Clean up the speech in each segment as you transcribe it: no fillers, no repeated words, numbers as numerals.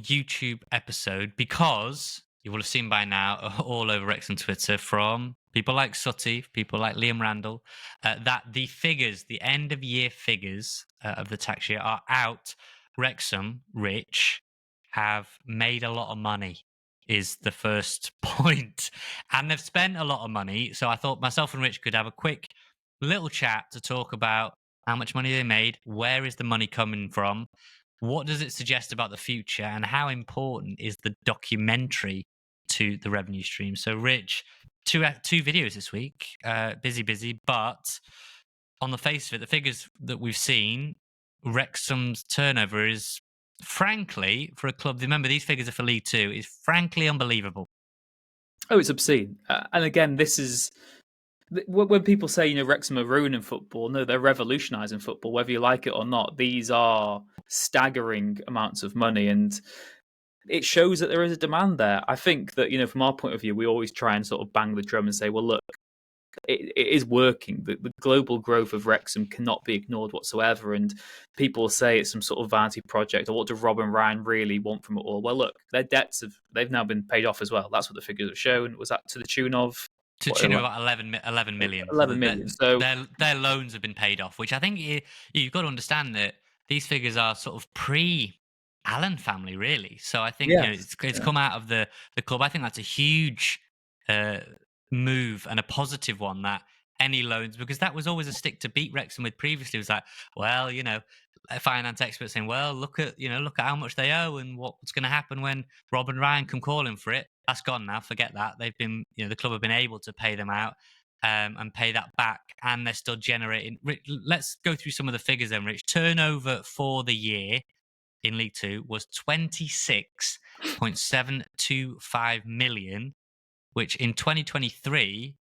YouTube episode because you will have seen by now all over Wrexham Twitter from people like Sutty, people like Liam Randall, that the figures, the end of year figures of the tax year are out. Wrexham, Rich, have made a lot of money is the first point. And they've spent a lot of money. So I thought myself and Rich could have a quick little chat to talk about how much money they made, where is the money coming from, what does it suggest about the future, and how important is the documentary to the revenue stream. So, Rich, two videos this week, busy, but on the face of it, the figures that we've seen, Wrexham's turnover is, frankly, for a club, remember these figures are for League Two, is frankly unbelievable. Oh, it's obscene. And again, this is when people say, Wrexham are ruining football. No, they're revolutionising football, whether you like it or not. These are staggering amounts of money, and it shows that there is a demand there. I think that, from our point of view, we always try and sort of bang the drum and say, well, look, it is working. The global growth of Wrexham cannot be ignored whatsoever. And people say it's some sort of vanity project, or what do Rob and Ryan really want from it all? Well, look, their debts they've now been paid off as well. That's what the figures have shown. Was that to the tune of? To the tune of about 11 million. 11 million. So their loans have been paid off, which I think you've got to understand that these figures are sort of pre-Allen family, really. So I think it's come out of the club. I think that's a huge move and a positive one, that any loans, because that was always a stick to beat Wrexham with previously. It was like, well, a finance expert saying, well, look at how much they owe and what's going to happen when Rob and Ryan come calling for it. That's gone now. Forget that. They've been, the club have been able to pay them out and pay that back, and they're still generating. Let's go through some of the figures then, Rich. Turnover for the year in League Two was 26.725 million, which in 2023,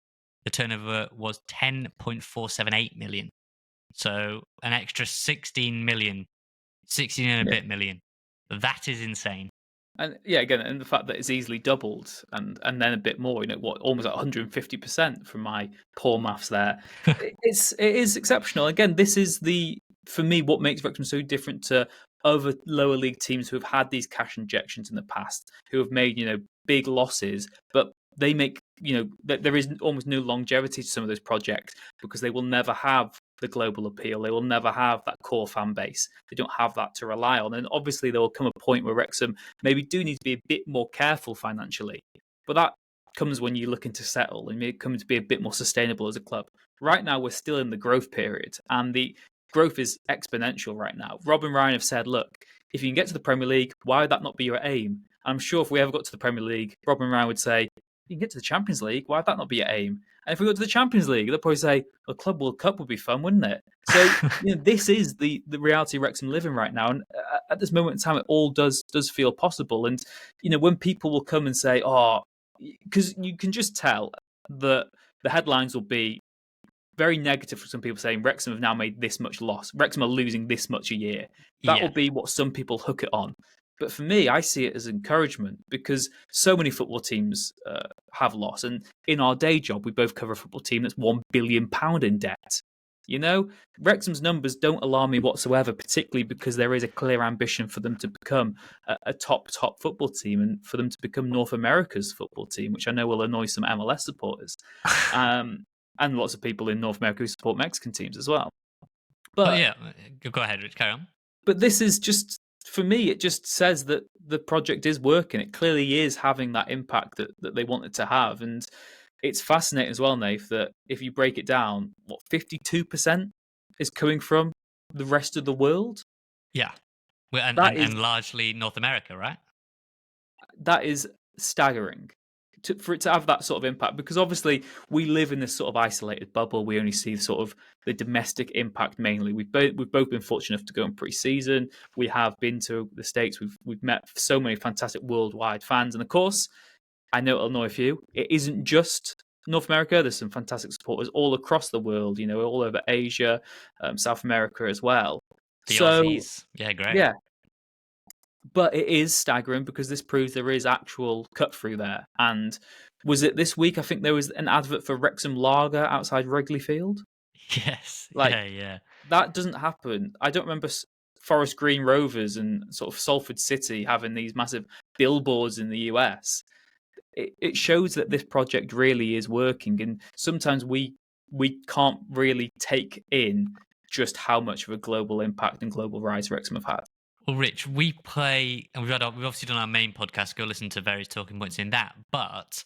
the turnover was 10.478 million. So an extra 16 million, 16 and a bit million. That is insane. And again, and the fact that it's easily doubled and then a bit more, almost like 150% from my poor maths there. It is exceptional. Again, this is for me, what makes Wrexham so different to other lower league teams who have had these cash injections in the past, who have made, big losses, but they make, there is almost no longevity to some of those projects because they will never have the global appeal. They will never have that core fan base. They don't have that to rely on. And obviously there will come a point where Wrexham maybe do need to be a bit more careful financially. But that comes when you're looking to settle and it comes to be a bit more sustainable as a club. Right now, we're still in the growth period, and the growth is exponential right now. Rob and Ryan have said, look, if you can get to the Premier League, why would that not be your aim? I'm sure if we ever got to the Premier League, Rob and Ryan would say, you can get to the Champions League, why would that not be your aim? And if we go to the Champions League, they'll probably say, a Club World Cup would be fun, wouldn't it? So this is the reality Wrexham live in right now. And at this moment in time, it all does feel possible. And, when people will come and say, because you can just tell that the headlines will be very negative for some people, saying Wrexham have now made this much loss. Wrexham are losing this much a year. That will be what some people hook it on. But for me, I see it as encouragement because so many football teams have lost. And in our day job, we both cover a football team that's £1 billion in debt. Wrexham's numbers don't alarm me whatsoever, particularly because there is a clear ambition for them to become a top football team and for them to become North America's football team, which I know will annoy some MLS supporters and lots of people in North America who support Mexican teams as well. But go ahead, Rich, carry on. But this is just, for me, it just says that the project is working. It clearly is having that impact that they want it to have. And it's fascinating as well, Nath, that if you break it down, 52% is coming from the rest of the world? Yeah. And largely North America, right? That is staggering. For it to have that sort of impact, because obviously we live in this sort of isolated bubble. We only see sort of the domestic impact mainly. We've both been fortunate enough to go in pre-season. We have been to the States. We've met so many fantastic worldwide fans, and of course, I know it'll annoy a few. It isn't just North America. There's some fantastic supporters all across the world. All over Asia, South America as well. Aussies. Yeah, great. Yeah. But it is staggering because this proves there is actual cut through there. And was it this week? I think there was an advert for Wrexham Lager outside Wrigley Field. Yes. Yeah. That doesn't happen. I don't remember Forest Green Rovers and sort of Salford City having these massive billboards in the US, it shows that this project really is working. And sometimes we can't really take in just how much of a global impact and global rise Wrexham have had. Well, Rich, we play, and we've obviously done our main podcast. Go listen to various talking points in that. But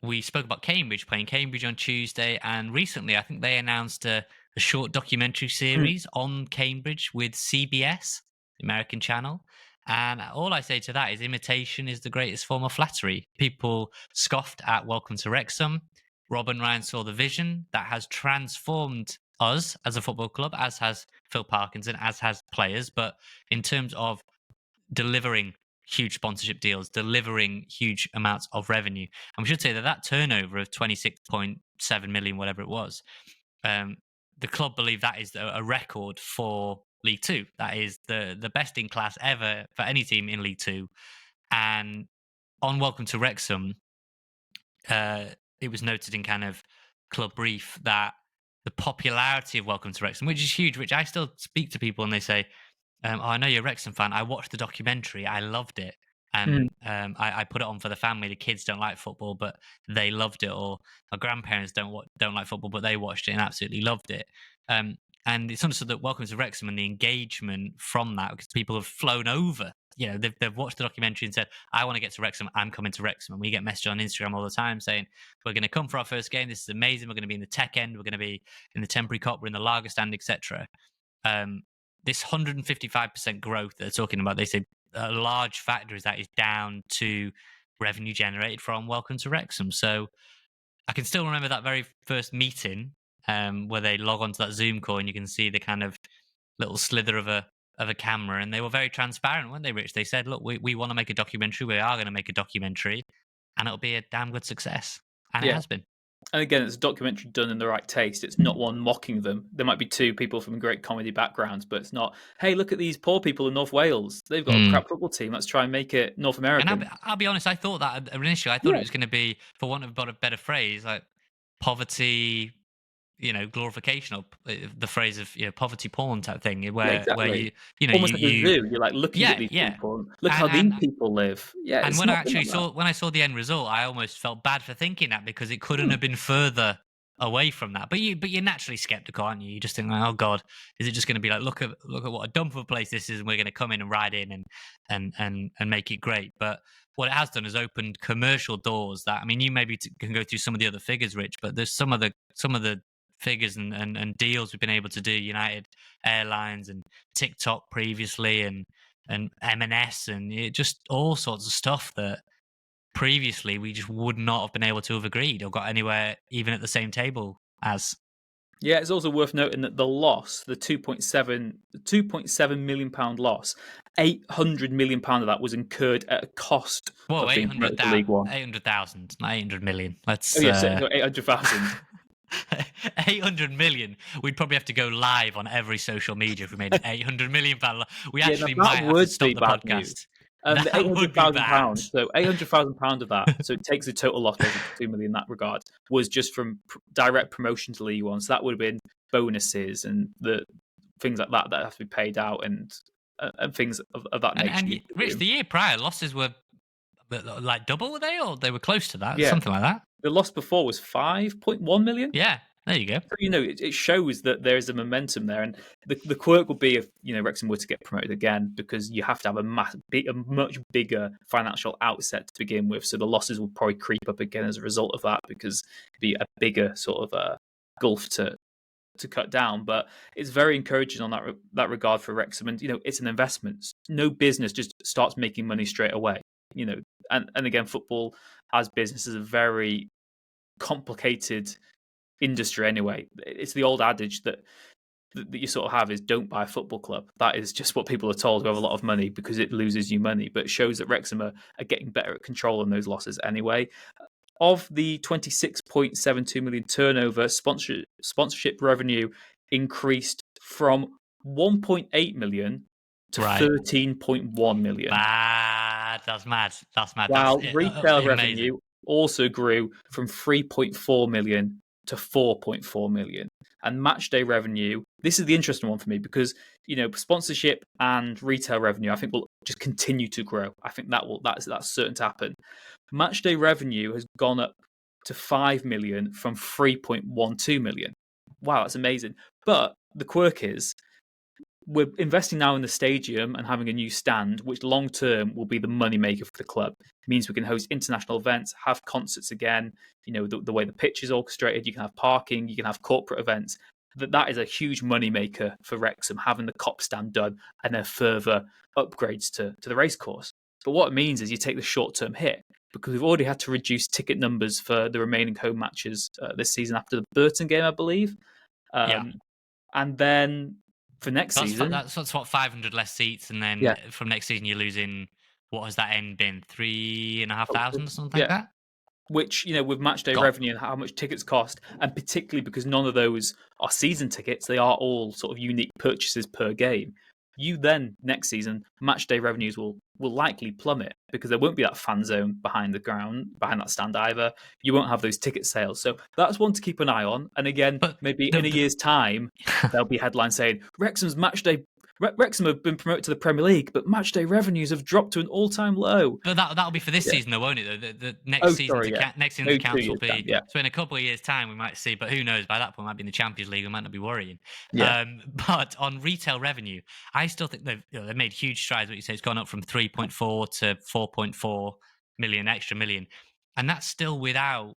we spoke about Cambridge, playing Cambridge on Tuesday, and recently I think they announced a short documentary series on Cambridge with CBS, the American channel. And all I say to that is imitation is the greatest form of flattery. People scoffed at Welcome to Wrexham. Rob and Ryan saw the vision that has transformed us as a football club, as has Phil Parkinson, as has players. But in terms of delivering huge sponsorship deals, delivering huge amounts of revenue, and we should say that turnover of 26.7 million, whatever it was, the club believe that is a record for League Two. That is the best in class ever for any team in League Two. And on Welcome to Wrexham, it was noted in kind of club brief that the popularity of Welcome to Wrexham, which is huge, which I still speak to people and they say, oh, I know you're a Wrexham fan. I watched the documentary. I loved it. And I put it on for the family. The kids don't like football, but they loved it. Or my grandparents don't like football, but they watched it and absolutely loved it. And it's understood that Welcome to Wrexham and the engagement from that, because people have flown over. You know, they've watched the documentary and said, I want to get to Wrexham. I'm coming to Wrexham. And we get messages on Instagram all the time saying, we're going to come for our first game. This is amazing. We're going to be in the tech end. We're going to be in the temporary cop. We're in the lager stand, etc. This 155% growth they're talking about, they say a large factor is down to revenue generated from Welcome to Wrexham. So I can still remember that very first meeting where they log onto that Zoom call and you can see the kind of little slither of a camera, and they were very transparent, weren't they, Rich? They said, look, we want to make a documentary. We are going to make a documentary and it'll be a damn good success. And it has been. And again, it's a documentary done in the right taste. It's not one mocking them. There might be two people from great comedy backgrounds, but it's not, hey, look at these poor people in North Wales. They've got a crap football team. Let's try and make it North American. And I'll be honest, I thought that initially. I thought it was going to be, for want of a better phrase, like poverty, glorification, or the phrase of poverty porn type thing, where you almost like a zoo. You're like looking at these people. Look how these people live. Yeah. And when I saw the end result, I almost felt bad for thinking that, because it couldn't have been further away from that. But you're naturally skeptical, aren't you? You just think, like, oh God, is it just going to be like, look at what a dump of a place this is, and we're going to come in and ride in and make it great? But what it has done is opened commercial doors that, I mean, you maybe can go through some of the other figures, Rich, but there's some of the figures and deals we've been able to do. United Airlines and TikTok previously, and M&S, and it just all sorts of stuff that previously we just would not have been able to have agreed or got anywhere even at the same table as. Yeah, it's also worth noting that the loss, the £2.7 million loss, £800 million of that was incurred at a cost. Whoa, 800,000, not 800 million. Let's. 800,000. 800 million. We'd probably have to go live on every social media if we made an 800 million pound. We actually might have to stop the podcast. The £800,000. So £800,000 of that. So it takes the total loss basically to 2 million in that regard. Was just from direct promotion to League One. So that would have been bonuses and the things like that have to be paid out and things of that nature. And Rich, the year prior, losses were like double, were they, or they were close to that? Yeah. Something like that. The loss before was 5.1 million. Yeah, there you go. So, it shows that there is a momentum there, and the quirk would be if Wrexham were to get promoted again, because you have to have a much bigger financial outset to begin with. So the losses will probably creep up again as a result of that, because it'd be a bigger sort of gulf to cut down. But it's very encouraging on that regard for Wrexham, and it's an investment. No business just starts making money straight away. And again, football as business is a very complicated industry anyway. It's the old adage that you sort of have is, don't buy a football club. That is just what people are told who have a lot of money, because it loses you money. But it shows that Wrexham are getting better at controlling those losses anyway. Of the 26.72 million turnover, sponsorship revenue increased from 1.8 million to 13.1 million. That's mad. While retail revenue also grew from 3.4 million to 4.4 million. And match day revenue this is the interesting one for me because sponsorship and retail revenue, I think, will just continue to grow. I think that's certain to happen. Matchday revenue has gone up to 5 million from 3.12 million. Wow, that's amazing. But the quirk is we're investing now in the stadium and having a new stand, which long term will be the moneymaker for the club. It means we can host international events, have concerts again. The way the pitch is orchestrated, you can have parking, you can have corporate events. That is a huge moneymaker for Wrexham, having the Cop stand done and then further upgrades to the racecourse. But what it means is you take the short term hit because we've already had to reduce ticket numbers for the remaining home matches this season after the Burton game, I believe. Yeah. And then for next season, that's what 500 less seats, and then yeah, from next season you're losing. What has that end been? 3,500 or something like yeah. that. Which with match day God. revenue and how much tickets cost, and particularly because none of those are season tickets, they are all sort of unique purchases per game. You then next season match day revenues will likely plummet because there won't be that fan zone behind that stand either. You won't have those ticket sales, so that's one to keep an eye on. And again, But maybe in a year's time, there'll be headlines saying Wrexham have been promoted to the Premier League, but matchday revenues have dropped to an all-time low. But that'll be for this Yeah. season, though, won't it? Though the Oh, next season's sorry, yeah. next season's Maybe accounts 2 will years time, be. yeah. So in a couple of years' time, we might see. But who knows? By that point, we might be in the Champions League. We might not be worrying. Yeah. But on retail revenue, I still think they've made huge strides. What you say, it's gone up from 3.4 to 4.4 million extra million, and that's still without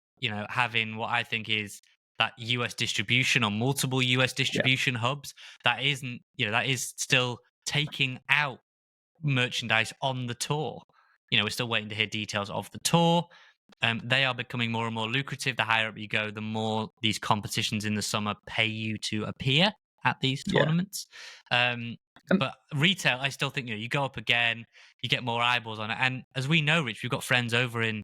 having what I think is that US distribution or multiple US distribution hubs. That isn't that is still taking out merchandise on the tour. We're still waiting to hear details of the tour. They are becoming more and more lucrative. The higher up you go, the more these competitions in the summer pay you to appear at these tournaments. But retail, I still think you go up again, you get more eyeballs on it. And as we know, Rich, we've got friends over in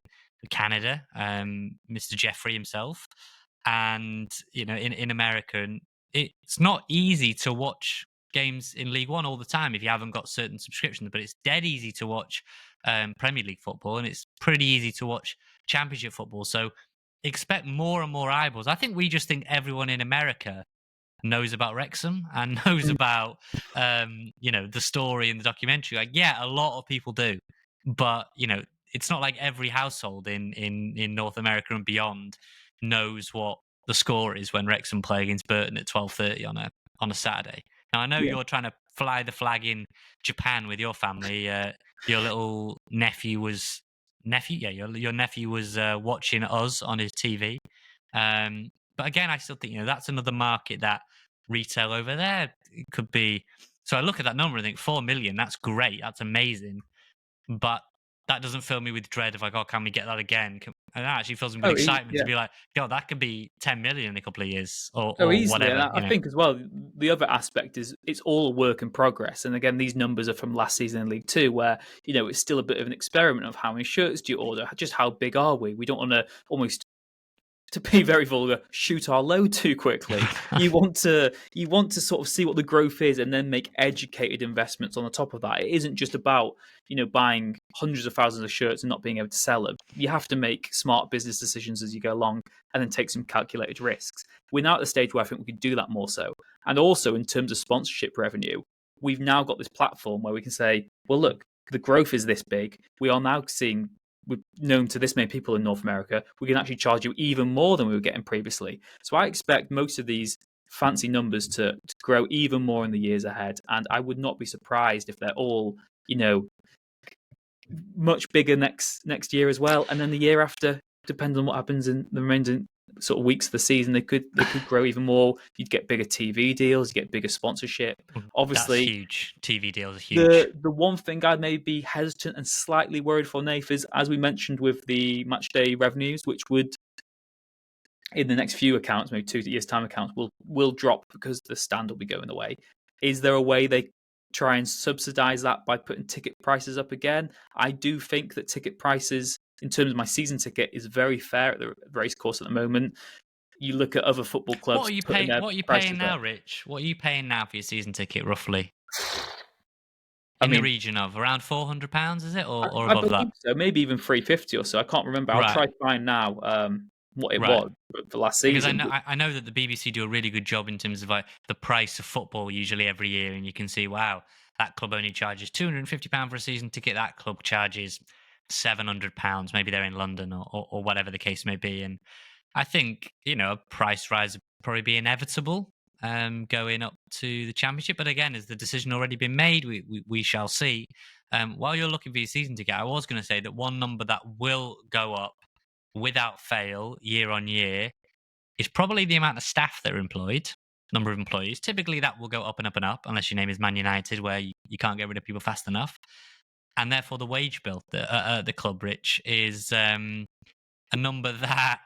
Canada, Mr. Jeffrey himself, and in America, and it's not easy to watch games in League One all the time if you haven't got certain subscriptions, but it's dead easy to watch Premier League football, and it's pretty easy to watch Championship football. So expect more and more eyeballs. I think we just think everyone in America knows about Wrexham and knows about the story in the documentary. Like, yeah, a lot of people do, but it's not like every household in North America and beyond knows what the score is when Wrexham play against Burton at 12:30 on a Saturday. Now, I know you're trying to fly the flag in Japan with your family. Your little nephew was your nephew was watching us on his TV. But again, I still think that's another market that retail over there could be. So I look at that number and think 4 million. That's great. That's amazing. But that doesn't fill me with dread of like, oh, can we get that again? And that actually fills me with excitement to be like, that could be 10 million in a couple of years or Easily. whatever. And I think as well, the other aspect is it's all a work in progress. And again, these numbers are from last season in League Two, where it's still a bit of an experiment of how many shirts do you order, just how big are we? We don't want to almost, to be very vulgar, shoot our load too quickly. You want to sort of see what the growth is and then make educated investments on the top of that. It isn't just about buying hundreds of thousands of shirts and not being able to sell them. You have to make smart business decisions as you go along and then take some calculated risks. We're now at the stage where I think we could do that more so. And also in terms of sponsorship revenue, we've now got this platform where we can say, well, look, the growth is this big. We are now seeing, we're known to this many people in North America, we can actually charge you even more than we were getting previously. So I expect most of these fancy numbers to grow even more in the years ahead. And I would not be surprised if they're all, much bigger next year as well. And then the year after, depends on what happens in the remaining sort of weeks of the season, they could grow even more. You'd get bigger TV deals, you get bigger sponsorship. Obviously, that's huge. TV deals are huge. The one thing I'd maybe be hesitant and slightly worried for, Nath, is as we mentioned with the match day revenues, which would in the next few accounts, maybe 2 years time accounts, will drop because the stand will be going away. Is there a way they try and subsidize that by putting ticket prices up again? I do think that ticket prices, in terms of my season ticket, is very fair at the race course at the moment. You look at other football clubs. What are you paying? What are you paying now, Rich? What are you paying now for your season ticket, roughly? The region of around £400, is it, or above that? So maybe even 350 or so. I can't remember. I'll try to find now. what it Right. was for last Because season. I know that the BBC do a really good job in terms of like the price of football usually every year, and you can see, wow, that club only charges £250 for a season ticket. That club charges £700. Maybe they're in London or whatever the case may be. And I think a price rise would probably be inevitable going up to the Championship. But again, has the decision already been made? We shall see. While you're looking for your season ticket, I was going to say that one number that will go up without fail year on year is probably the amount of staff that are employed, number of employees. Typically, that will go up and up and up, unless your name is Man United, where you can't get rid of people fast enough. And therefore, the wage bill at the club, Rich, is a number that,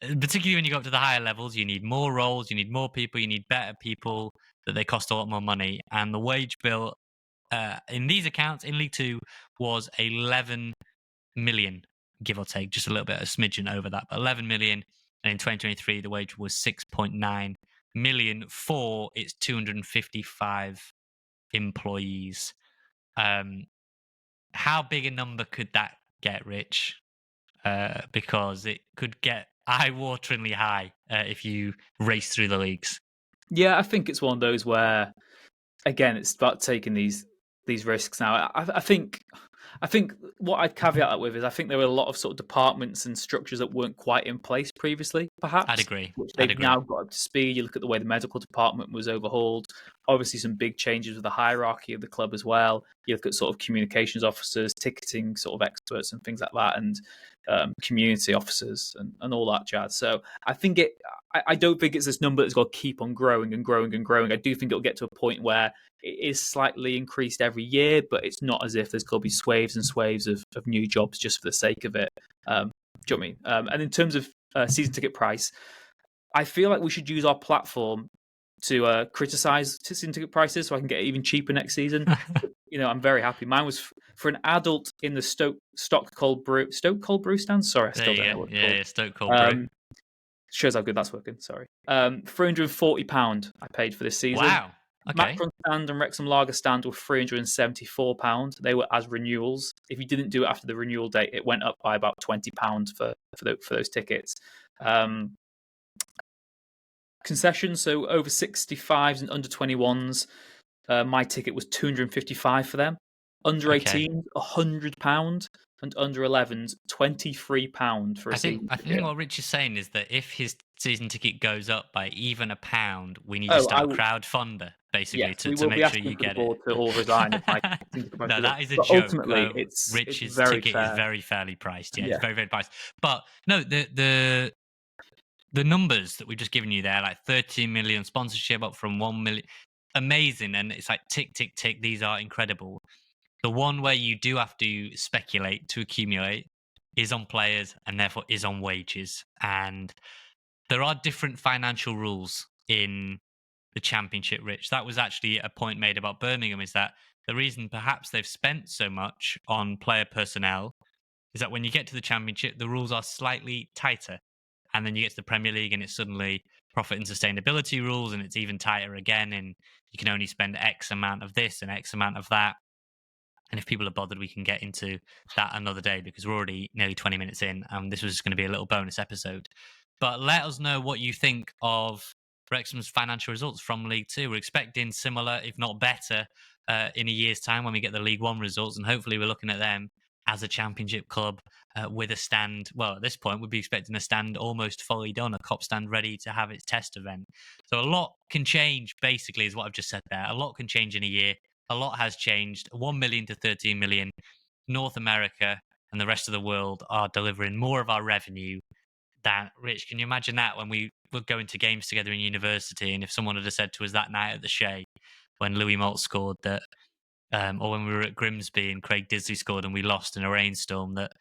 particularly when you go up to the higher levels, you need more roles, you need more people, you need better people, that they cost a lot more money. And the wage bill in these accounts in League Two was 11 million, give or take, just a little bit, a smidgen over that, but 11 million. And in 2023, the wage was 6.9 million for its 255 employees. How big a number could that get, Rich? Because it could get eye-wateringly high if you race through the leagues. Yeah, I think it's one of those where, again, it's about taking these risks. Now, I think what I'd caveat that with is I think there were a lot of sort of departments and structures that weren't quite in place previously, I'd perhaps, agree. which I'd they've agree. now got up to speed. You look at the way the medical department was overhauled. Obviously, some big changes with the hierarchy of the club as well. You look at sort of communications officers, ticketing sort of experts, and things like that, and community officers and all that jazz. So I think I don't think it's this number that's got to keep on growing and growing and growing. I do think it'll get to a point where it is slightly increased every year, but it's not as if there's going to be swaves and swaves of new jobs just for the sake of it. Do you know what I mean? And in terms of season ticket price, I feel like we should use our platform to criticize season ticket prices so I can get it even cheaper next season. I'm very happy. Mine was for an adult in the Stoke Cold Brew stand. Sorry, I still don't know what it's called. Yeah, Stoke Cold Brew. Shows how good that's working. Sorry. £340 I paid for this season. Wow. Okay. Macron stand and Wrexham Lager stand were £374. They were as renewals. If you didn't do it after the renewal date, it went up by about £20 for those tickets. Concessions, so over 65s and under 21s, my ticket was £255 for them. Under 18s, £100, and under 11s, £23 for a season I ticket. think what Rich is saying is that if his season ticket goes up by even £1, we need to start a crowdfunder, basically, to make sure you get it. To all resign if my No, that is a but joke. ultimately, Rich's very ticket fair. is very fairly priced. Yeah, it's very, very priced. But no, the numbers that we've just given you there, like 13 million sponsorship up from 1 million, amazing. And it's like tick, tick, tick. These are incredible. The one where you do have to speculate to accumulate is on players and therefore is on wages. And there are different financial rules in the Championship, Rich. That was actually a point made about Birmingham, is that the reason perhaps they've spent so much on player personnel is that when you get to the Championship, the rules are slightly tighter. And then you get to the Premier League and it's suddenly profit and sustainability rules and it's even tighter again. And you can only spend X amount of this and X amount of that. And if people are bothered, we can get into that another day because we're already nearly 20 minutes in. This was just going to be a little bonus episode. But let us know what you think of Wrexham's financial results from League Two. We're expecting similar, if not better, in a year's time when we get the League One results. And hopefully we're looking at them as a Championship club with a stand. Well, at this point, we'd be expecting a stand almost fully done, a cop stand ready to have its test event. So a lot can change, basically, is what I've just said there. A lot can change in a year. A lot has changed. 1 million to 13 million. North America and the rest of the world are delivering more of our revenue than Rich. Can you imagine that when we were going to games together in university, and if someone had said to us that night at the Shea when Louis Malt scored that, or when we were at Grimsby and Craig Disley scored and we lost in a rainstorm, that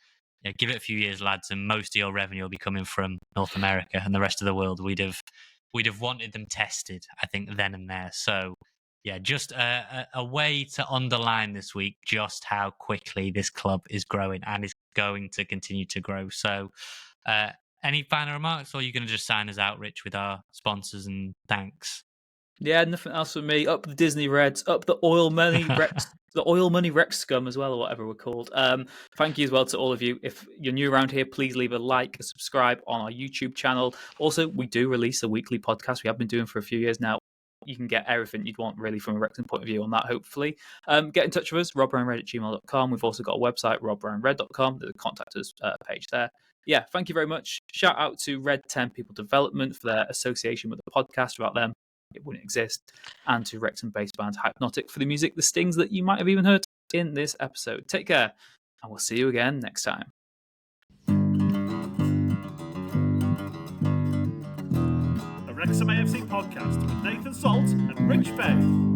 give it a few years, lads, and most of your revenue will be coming from North America and the rest of the world. We'd have wanted them tested, I think, then and there. So yeah, just a way to underline this week just how quickly this club is growing and is going to continue to grow. So any final remarks, or are you going to just sign us out, Rich, with our sponsors and thanks? Yeah, nothing else for me. Up the Disney Reds, up the oil money. the oil money Rex scum as well, or whatever we're called. Thank you as well to all of you. If you're new around here, please leave a like, a subscribe on our YouTube channel. Also, we do release a weekly podcast. We have been doing for a few years now. You can get everything you'd want, really, from a Wrexham point of view on that, hopefully. Get in touch with us, robbrownred@gmail.com. We've also got a website, robbrownred.com. There's a contact us page there. Yeah, thank you very much. Shout out to Red 10 People Development for their association with the podcast. Without them, it wouldn't exist. And to Wrexham-based band Hypnotic for the music, the stings that you might have even heard in this episode. Take care, and we'll see you again next time. The Wrexham AFC podcast with Nathan Salt and Rich Bay.